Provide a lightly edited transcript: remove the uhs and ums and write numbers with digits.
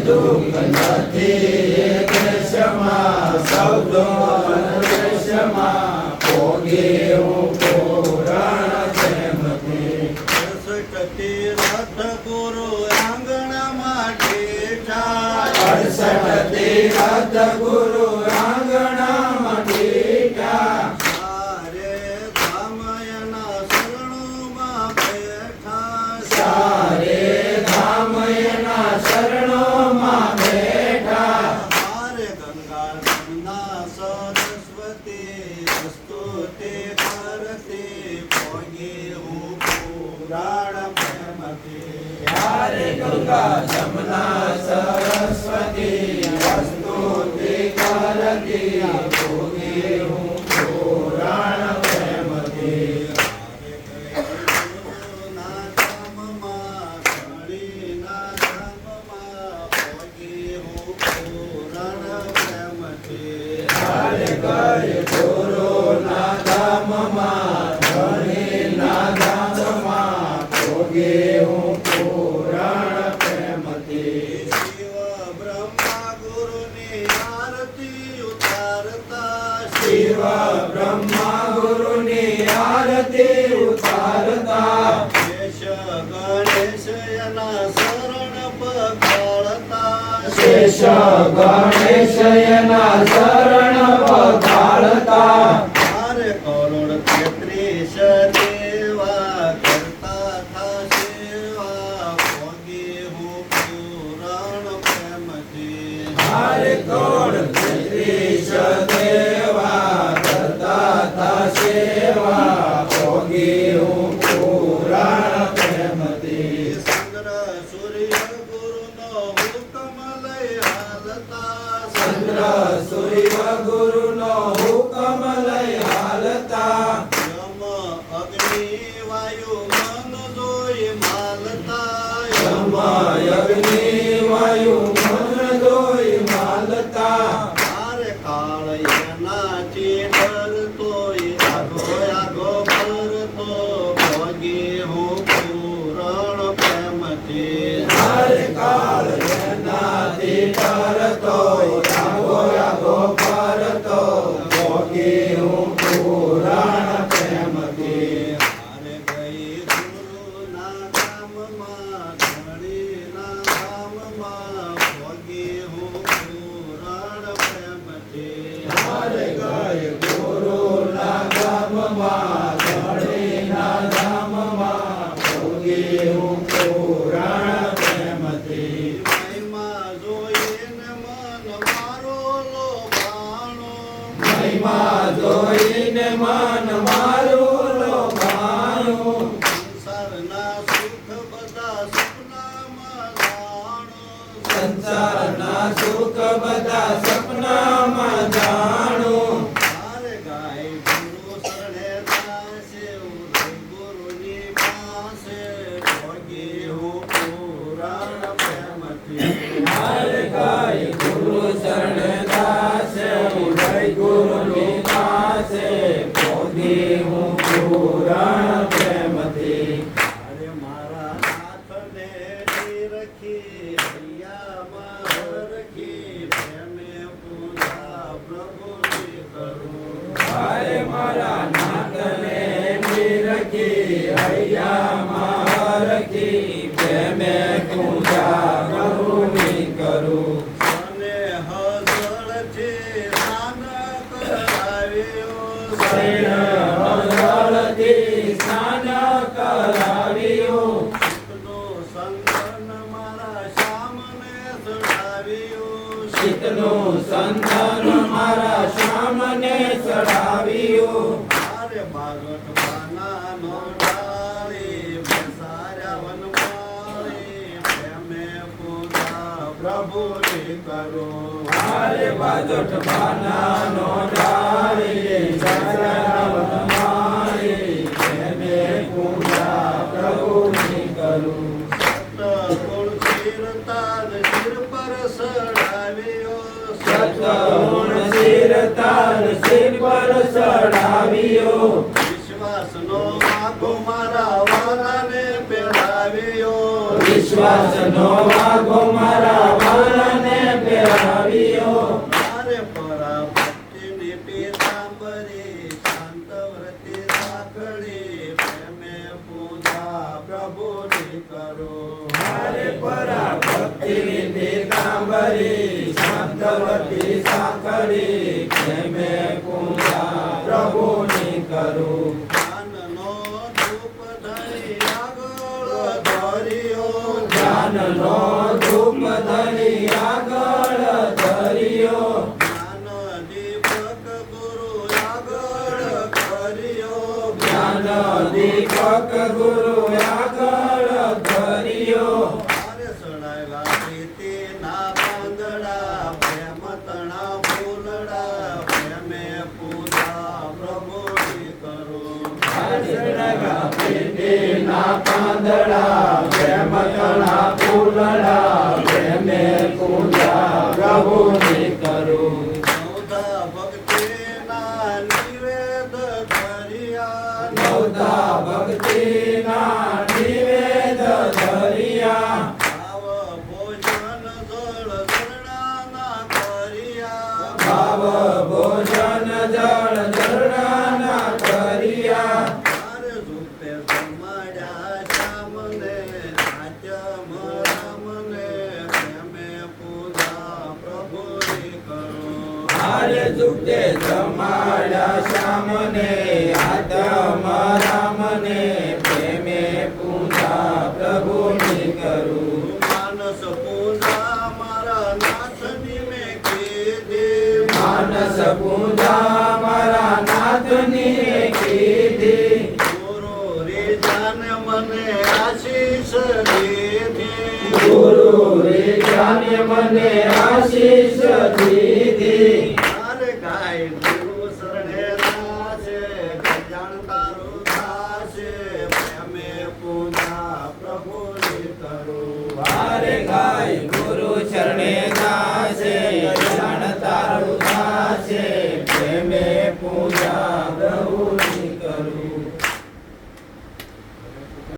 દુઃખ નથી દેશમાં સૌદો દેશમાં ભોગે હું પુરાણ પ્રેમથી રથ ગુરુ આંગણમાં ઠેઠા 68 તીરથ ગુરુ આંગણામાં ઠેઠા સારે ધામયના શરણોમાં બેઠા સારે ધામયના શરણોમાં બેઠા મારે ગંગા જમના સરસ્વતી સ્તુતિ કરતી ભોગે હું પુરાણ પ્રેમથી યારે ગંગા જમના સરસ્વતી સ્તુતિ કરતી ભોગે હું પુરાણ પ્રેમથી ગુરુના ધામમાં ધણીના ધામમાં ભોગે હું પુરાણ પ્રેમથી યારે ગયે ગુરુના ધામમાં ધણીના ધામમાં ભોગે હું પુરાણ પ્રેમથી શિવ બ્રહ્મા ગુરુની આરતી ઉતારતા શિવ બ્રહ્મા ગુરુની આરતી ઉતારતા શેષ ગણેશ એના શરણ પકડતા શેષ ગણેશયના શરણ પધારતા મારે કરોડ 33 દેવા કરતા થા સેવા ભોગે હું પુરાણ પ્રેમથી હારે કોડ 33 દેવા કરતા તા સેવા ભોગી હું પુરાણ પ્રેમથી ચંદ્ર સૂર્ય ગુરુનો હુકમ લઈ હાલતા ચંદ્ર સૂર્ય ગુરુનો હુકમ લઈ હાલતા યમ અગ્નિ વાયુ મન જોઈ માલતા યમ અગ્નિ વાયુ મન જોઈ માલતા મારે કાળ એનાથી ડરતોય આગો આગો ફરતો ભોગે હું પુરાણ પ્રેમથી હારે કાળ એનાથી ડરતો આગો આગો ફરતો ભોગી હું પુરાણ પ્રેમથી મારે ગઈ ગુરુના ધામમાં ધણીના ધામમાં ભોગે હું પુરાણ પ્રેમથી હારે ગયે ગુરુના ધામમાં ધણીના ધામમાં ભોગી હું પુરાણ પ્રેમથી મહિમા જોઈને મન મારો લોભાણો મહિમા જોઈને મન મારું લોભાણું સંસારના સુખ બધા સપનામાં જાણો સંસારના સુખ બધા સપનામાં જાણું મારે ગાય ગુરુ શરણે દાસે ઉદય ગુરુની પાસે ભોગે હું પુરાણ પ્રેમથી હારે ગાય ગુરુ શરણે દાસે ઉદય ગુરુની પાસે ભોગી હું પુરાણ પ્રેમથી અરે મારા નાથને રખી હૈયામાં રખી પ્રેમે પૂજા પ્રભુની કરું હારે મારા નાથને નિરખી હૈયામાં રખી પ્રેમે પૂજા પ્રભુની કરું અને હસળથી સ્નાન કરાવ્યો હળથી સ્નાન કરાવ્યું શીતનો સંતન મારા શ્યામને ચડાવ્યો શીતનું સંતન મારા શ્યામને ચડાવ્યું મારે બાગટ બાનાનો ડાળી બેસાર્યા વનમાળી પ્રેમે પૂજા પ્રભુની કરું હારે બાજોઠ બાનાનો ડાળી ચરણ મારી પ્રેમે પૂજા પ્રભુની કરું સતગુણ ચિરતાન શિર પર સડાવ્યો સતગુણ ચિરતાન શિર પર ચડાવ્યો વિશ્વાસનો વાઘો મારા વાલાને પહેરાવ્યો વિશ્વાસનો વાઘો મારા વાલા ચડાવ્યો મારે પરાભક્તિની પીતાંબરી શાંત વ્રતિ રાખડી પ્રેમે પૂજા પ્રભુની કરો મારે પરાભક્તિની પીતાંબરી શાંતવતી સાંકળી પ્રેમે પૂજા પ્રભુની કરું જ્ઞાનનો ધૂપ ધરી આગળ ધર્યો જ્ઞાનનો ધૂપ ધરી આગળ ધર્યો જ્ઞાન દીપક ગુરુ આગળ કર્યો જ્ઞાન દીપક ગુરુ આગળ ધર્યો મારે સડાવ્યા પ્રીતિના પાંદડા પ્રેમ તણા ફૂલડા પ્રેમે પૂજા પ્રભુની કરો આશરગા પ્રીતિના પાંદડા પ્રેમ તણા ફૂલડા પ્રેમે પૂજા પ્રભુની કરું નવધા ભક્તિના નિવેદ ધર્યા નવતા ભક્તિના નિવેદ ધર્યા ભાવ ભોજન જળ શરણાના કર્યા ભાવ ભોજન જળ ઝરણાના કર્યા મારે રૂપે જમાડ્યા શ્યામને નાટ્યમ રામને પ્રેમે પૂજા પ્રભુની કરો આર્ય જુગતે જમાડ્યા શ્યામને આત્મ રામને પ્રેમે પૂજા પ્રભુની કરું માનસ પૂજા મારા નાથની મેં કીધી માનસ પૂજા મારા નાથની કીધી ગુરુ રે જાને મને આશીષ દીધી ગુરુ રે જાને મને આશીષ દીધી